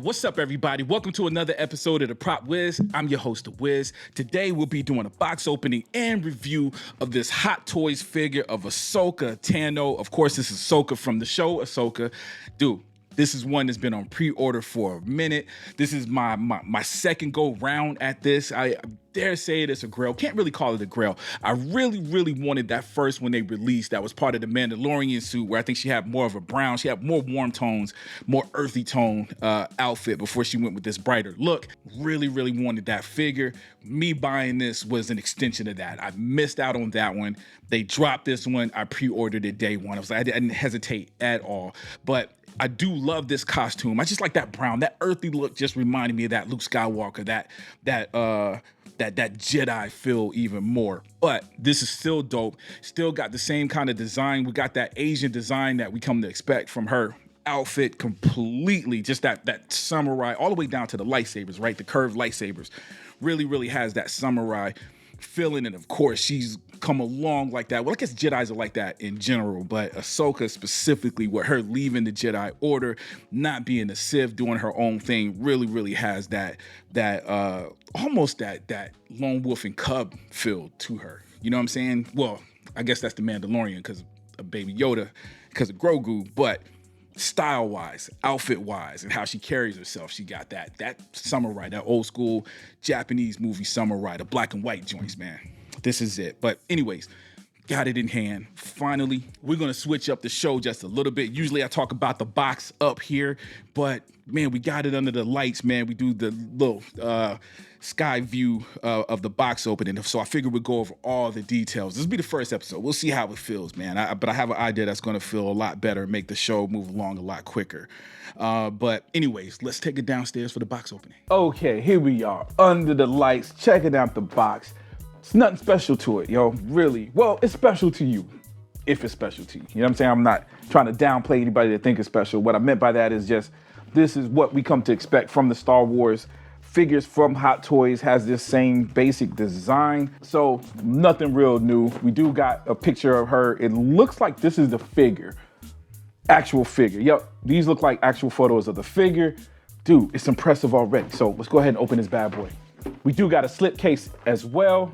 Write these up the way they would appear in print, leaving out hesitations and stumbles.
What's up, everybody? Welcome to another episode of the Prop Wiz. I'm your host, the Wiz. Today, we'll be doing a box opening and review of this Hot Toys figure of Ahsoka Tano. Of course, this is Ahsoka from the show Ahsoka. Dude, this is one that's been on pre-order for a minute. This is my second go round at this. I dare say it is a grail. Can't really call it a grail. I really wanted that first when they released. That was part of the Mandalorian suit where I think she had more of a brown. She had more warm tones, more earthy tone outfit before she went with this brighter look. Really wanted that figure. Me buying this was an extension of that. I missed out on that one. They dropped this one. I pre-ordered it day one. I didn't hesitate at all. But I do love this costume. I just like that brown, that earthy look just reminded me of that Luke Skywalker, that Jedi feel even more. But this is still dope. Still got the same kind of design. We got that Asian design that we come to expect from her outfit completely. Just that samurai, all the way down to the lightsabers, right? The curved lightsabers. Really has that samurai feeling, and of course she's come along like that. Well, I guess Jedis are like that in general, but Ahsoka specifically, with her leaving the Jedi Order, not being a Sith, doing her own thing, really has that almost that lone wolf and cub feel to her. You know what I'm saying? Well, I guess that's the Mandalorian because of Baby Yoda, because of Grogu, but style-wise, outfit-wise, and how she carries herself, she got that samurai, that old school Japanese movie samurai, the black and white joints, man. This is it. But anyways, got it in hand. Finally, we're going to switch up the show just a little bit. Usually I talk about the box up here, but man, we got it under the lights, man. We do the little sky view of the box opening. So I figured we'd go over all the details. This will be the first episode. We'll see how it feels, man. But I have an idea that's going to feel a lot better, make the show move along a lot quicker. But anyways, let's take it downstairs for the box opening. Okay, here we are under the lights, checking out the box. It's nothing special to it, yo, really. Well, it's special to you, if it's special to you. You know what I'm saying? I'm not trying to downplay anybody that think it's special. What I meant by that is just, this is what we come to expect from the Star Wars figures from Hot Toys, has this same basic design. So nothing real new. We do got a picture of her. It looks like this is the figure, actual figure. Yep, these look like actual photos of the figure. Dude, it's impressive already. So let's go ahead and open this bad boy. We do got a slip case as well.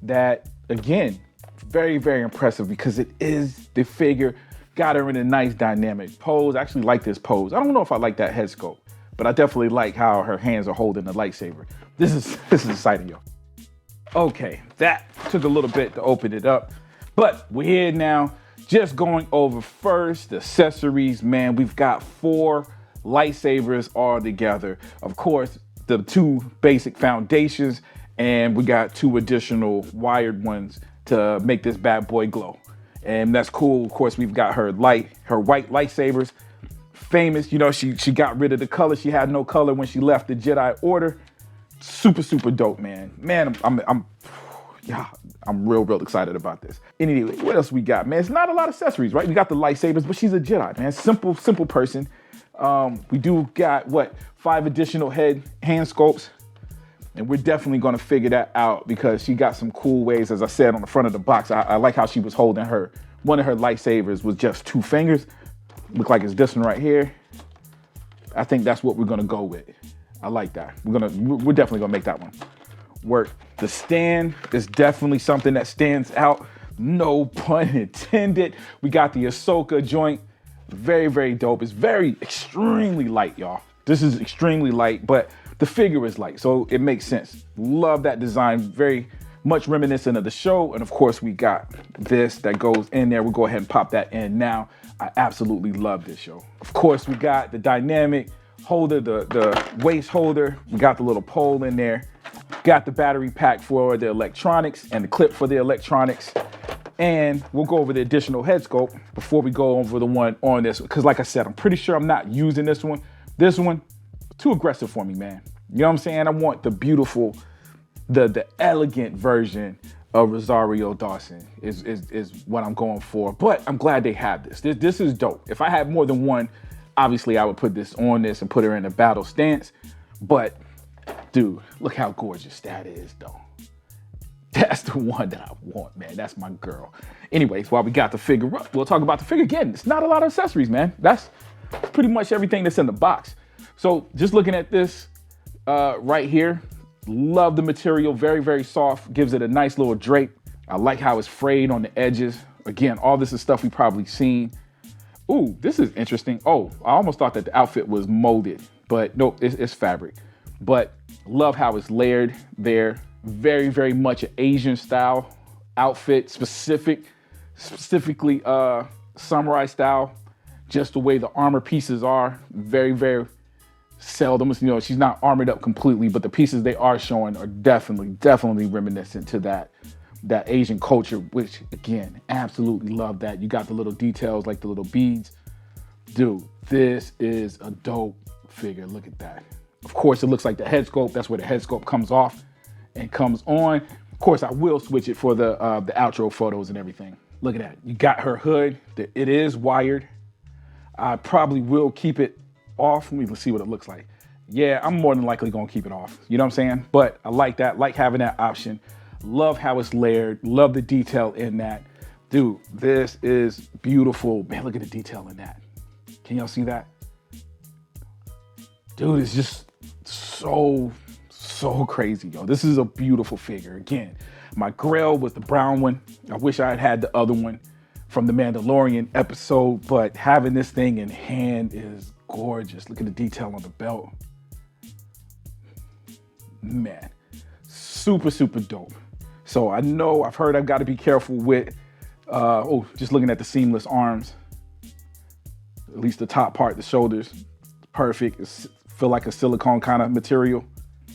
That, again, very impressive because it is the figure. Got her in a nice dynamic pose. I actually like this pose. I don't know if I like that head sculpt, but I definitely like how her hands are holding the lightsaber. This is exciting, yo. Okay, that took a little bit to open it up, but we're here now. Just going over first the accessories, man. We've got 4 lightsabers all together. Of course, the 2 basic foundations, and we got 2 additional wired ones to make this bad boy glow. And that's cool. Of course, we've got her white lightsabers. Famous, you know, she got rid of the color. She had no color when she left the Jedi Order. Super dope, man. Man, I'm real excited about this. Anyway, what else we got, man? It's not a lot of accessories, right? We got the lightsabers, but she's a Jedi, man. Simple person. We do got 5 additional hand sculpts. And we're definitely going to figure that out because she got some cool ways. As I said on the front of the box, I like how she was holding one of her lightsabers with just 2 fingers. Look like it's this one right here. I think that's what we're going to go with. I like that. We're definitely going to make that one work. The stand is definitely something that stands out. No pun intended. We got the Ahsoka joint. Very dope. It's extremely light, y'all. This is extremely light, but the figure is light, so it makes sense. Love that design, very much reminiscent of the show. And of course, we got this that goes in there. We'll go ahead and pop that in now. I absolutely love this, yo. Of course, we got the dynamic holder, the waist holder. We got the little pole in there. Got the battery pack for the electronics and the clip for the electronics. And we'll go over the additional head sculpt before we go over the one on this. Because like I said, I'm pretty sure I'm not using this one. This one, too aggressive for me, man. You know what I'm saying? I want the beautiful, the elegant version of Rosario Dawson is what I'm going for. But I'm glad they have this. This is dope. If I had more than one, obviously I would put this on this and put her in a battle stance. But dude, look how gorgeous that is, though. That's the one that I want, man. That's my girl. Anyways, while we got the figure up, we'll talk about the figure again. It's not a lot of accessories, man. That's pretty much everything that's in the box. So just looking at this right here, love the material, very, very soft, gives it a nice little drape. I like how it's frayed on the edges. Again, all this is stuff we've probably seen. Ooh, this is interesting. Oh, I almost thought that the outfit was molded, but nope, it's fabric. But love how it's layered there. Very, very much an Asian style outfit, specifically samurai style. Just the way the armor pieces are, very, very seldom. You know, she's not armored up completely, but the pieces they are showing are definitely reminiscent to that Asian culture, which again, absolutely love that. You got the little details like the little beads. Dude, this is a dope figure. Look at that. Of course, it looks like the head sculpt. That's where the head sculpt comes off and comes on. Of course, I will switch it for the outro photos and everything. Look at that. You got her hood. It is wired. I probably will keep it off. Let's see what it looks like. Yeah, I'm more than likely gonna keep it off. You know what I'm saying? But I like that, like having that option. Love how it's layered. Love the detail in that. Dude, this is beautiful. Man, look at the detail in that. Can y'all see that? Dude, it's just so crazy, yo. This is a beautiful figure. Again, my grail was the brown one. I wish I had had the other one from the Mandalorian episode, but having this thing in hand is gorgeous. Look at the detail on the belt. Man, super dope. So I know I've heard I've got to be careful with, just looking at the seamless arms, at least the top part, the shoulders, perfect. It feel like a silicone kind of material,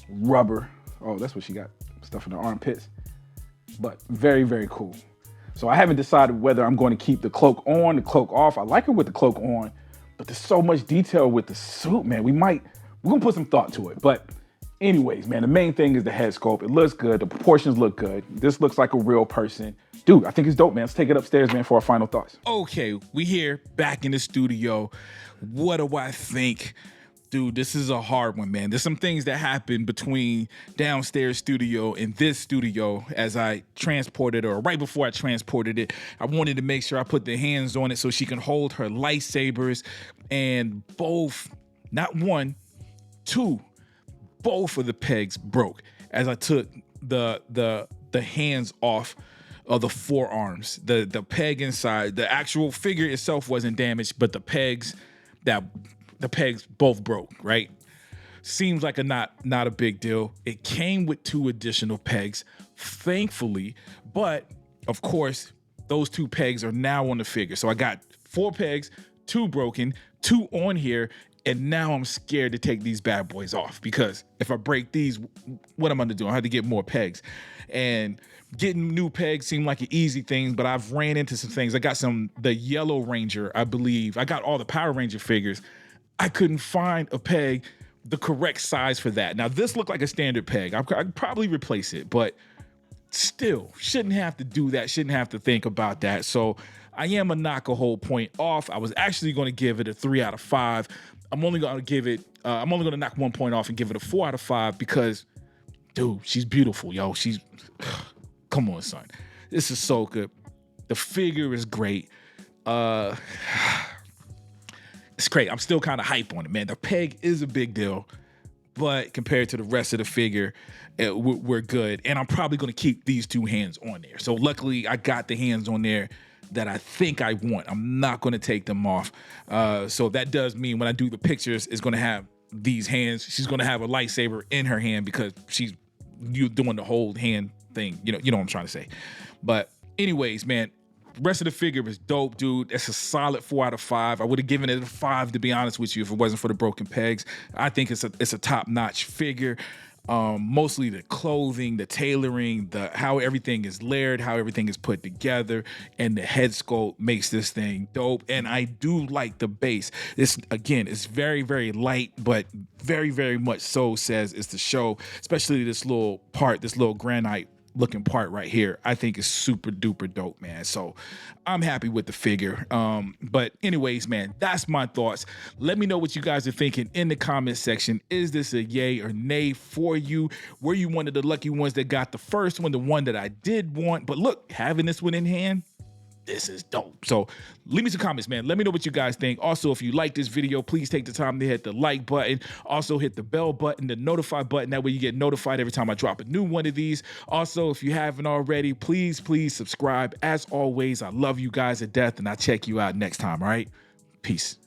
rubber. Oh, that's what she got, stuff in the armpits, but very cool. So I haven't decided whether I'm going to keep the cloak on, the cloak off. I like her with the cloak on, but there's so much detail with the suit, man. We're gonna put some thought to it. But anyways, man, the main thing is the head sculpt. It looks good. The proportions look good. This looks like a real person. Dude, I think it's dope, man. Let's take it upstairs, man, for our final thoughts. Okay, we here back in the studio. What do I think? Dude, this is a hard one, man. There's some things that happen between downstairs studio and this studio as I transported, or right before I transported it. I wanted to make sure I put the hands on it so she can hold her lightsabers, and both, not one, two, both of the pegs broke as I took the hands off of the forearms. The peg inside, the actual figure itself wasn't damaged, but the pegs both broke, right? Seems like not a big deal. It came with 2 additional pegs, thankfully, but of course, those 2 pegs are now on the figure. So I got 4 pegs, 2 broken, 2 on here, and now I'm scared to take these bad boys off, because if I break these, what am I gonna do? I have to get more pegs. And getting new pegs seemed like an easy thing, but I've ran into some things. I got the Yellow Ranger, I believe. I got all the Power Ranger figures. I couldn't find a peg the correct size for that. Now, this looked like a standard peg. I'd probably replace it, but still, shouldn't have to do that, shouldn't have to think about that. So I am gonna knock a whole point off. I was actually gonna give it a 3 out of 5. I'm only gonna knock 1 point off and give it a 4 out of 5 because, dude, she's beautiful, yo. Come on, son. This is so good. The figure is great. It's great. I'm still kind of hype on it, man. The peg is a big deal, but compared to the rest of the figure, we're good. And I'm probably going to keep these 2 hands on there. So luckily, I got the hands on there that I think I want. I'm not going to take them off. So that does mean when I do the pictures, it's going to have these hands. She's going to have a lightsaber in her hand because she's doing the whole hand thing. You know what I'm trying to say. But anyways, man, rest of the figure is dope, dude. It's a solid 4 out of 5. I would have given it a 5, to be honest with you, if it wasn't for the broken pegs. I think it's a top-notch figure. Mostly the clothing, the tailoring, how everything is layered, how everything is put together, and the head sculpt makes this thing dope. And I do like the base. It's very light, but very much so says it's the show, especially this little granite looking part right here. I think is super duper dope, man. So I'm happy with the figure. But anyways, man, that's my thoughts. Let me know what you guys are thinking in the comment section. Is this a yay or nay for you? Were you one of the lucky ones that got the first one, the one that I did want? But look, having this one in hand, this is dope. So leave me some comments, man. Let me know what you guys think. Also, if you like this video, please take the time to hit the like button. Also, hit the bell button, the notify button. That way you get notified every time I drop a new one of these. Also, if you haven't already, please subscribe. As always, I love you guys to death, and I'll check you out next time, all right? Peace.